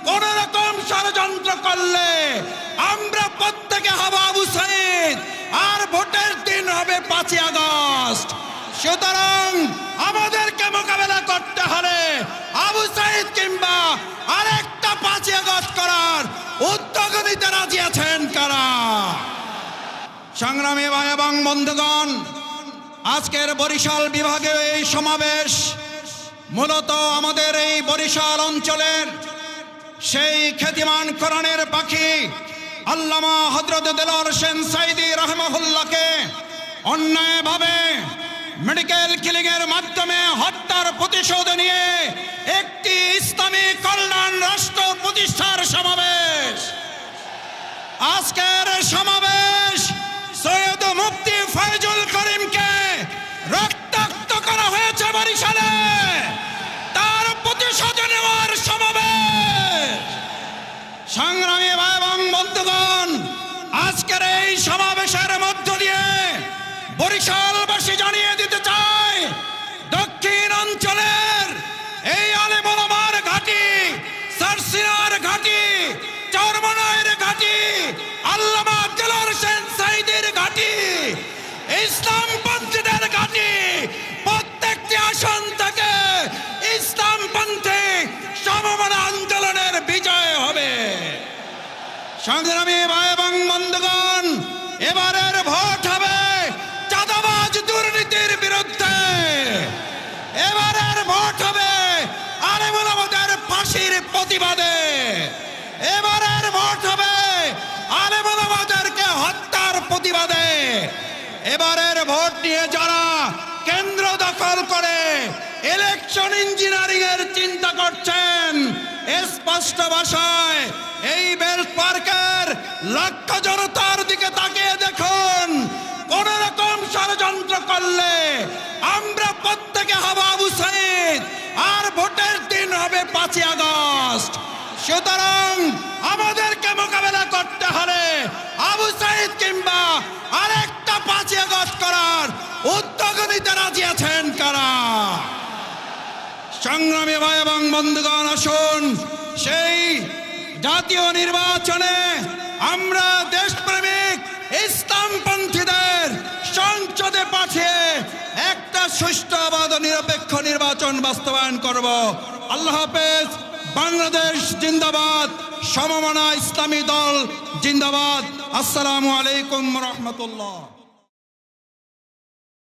কোন রকম ষড়যন্ত্র করলে আমরা প্রত্যেকে হব আবু সাইদ, আর ভোটের দিন হবে 5ই আগস্ট। সুতরাং আমাদেরকে মোকাবেলা করতে হলে আবু সাইদ কিংবা আরেকটা 5ই আগস্ট করার উদ্যোগ নিতে রাজি আছেন কারা? সংগ্রামী ভাই এবং বন্ধুগণ, আজকের বরিশাল বিভাগে এই সমাবেশ মূলত আমাদের এই বরিশাল অঞ্চলের সেই খ্যাতিমান কোরআনের পাখি আল্লামা হযরত দেলোয়ার হোসেন সাঈদী রাহিমাহুল্লাহকে অন্যায়ভাবে মেডিকেল কিলিং এর মাধ্যমে হত্যার প্রতিশোধ নিয়ে একটি ইসলামী কল্যাণ রাষ্ট্র প্রতিষ্ঠার সমাবেশ। আজকের সমাবেশ সৈয়দ মুফতি ফয়জুল করিমকে রক্তাক্ত করা হয়েছে বরিশালে, তার প্রতিশোধ নেওয়ার সমাবেশ। সংগ্রামী ভাই এবং বন্ধুগণ, আজকের এই সমাবেশের মধ্য দিয়ে বরিশালবাসী জানিয়ে দিতে চায়, দক্ষিণ অঞ্চলের এই আলেম ওলামার ঘাঁটি, সারসিনার ঘাঁটি, চরমনাইয়ের ঘাঁটি, আল্লামা দেলোয়ার হোসেন সাঈদীর ঘাঁটি, ইসলামপন্থীদের ঘাঁটি, প্রত্যেকটি আসন থেকে ইসলামপন্থী সমমনা আন্দোলনের বিজয় হবে। সংগ্রামী ভাই এবং বন্ধুগণ, এবারের ভোট হবে চাঁদাবাজ দুর্নীতির বিরুদ্ধে। এবারের ভোট হবে আলেম ওলামাদের ফাঁসির প্রতিবাদে। এবারের ভোট হবে আলেম ওলামাদেরকে হত্যার প্রতিবাদে। এবারের ভোট নিয়ে যারা কেন্দ্র দখল করে ইলেকশন ইঞ্জিনিয়ারিং এর চিন্তা করছেন, স্পষ্ট ভাষায় এই বেল্ট পার্কের লক্ষ জনতার দিকে তাকিয়ে দেখুন। কোন রকম ষড়যন্ত্র করলে আমরা প্রত্যেকে হব আবু সাইদ, আর ভোটের দিন হবে 5ই আগস্ট। সুতরাং আমাদেরকে মোকাবেলা করতে হলে আবু সাইদ কিংবা আরেকটা 5ই আগস্ট করার উদ্যোগ নিতে রাজি আছেন কারা? সংগ্রামী ভাই এবং বন্ধুগণ, আসুন সেই জাতীয় নির্বাচনে আমরা দেশপ্রেমিক ইসলামপন্থীদের সংসদে পাঠিয়ে একটা সুষ্ঠু অবাধ নিরপেক্ষ নির্বাচন বাস্তবায়ন করব। আল্লাহ হাফেজ। বাংলাদেশ জিন্দাবাদ। সমমনা ইসলামী দল জিন্দাবাদ। আসসালামু আলাইকুম রহমতুল্লাহ।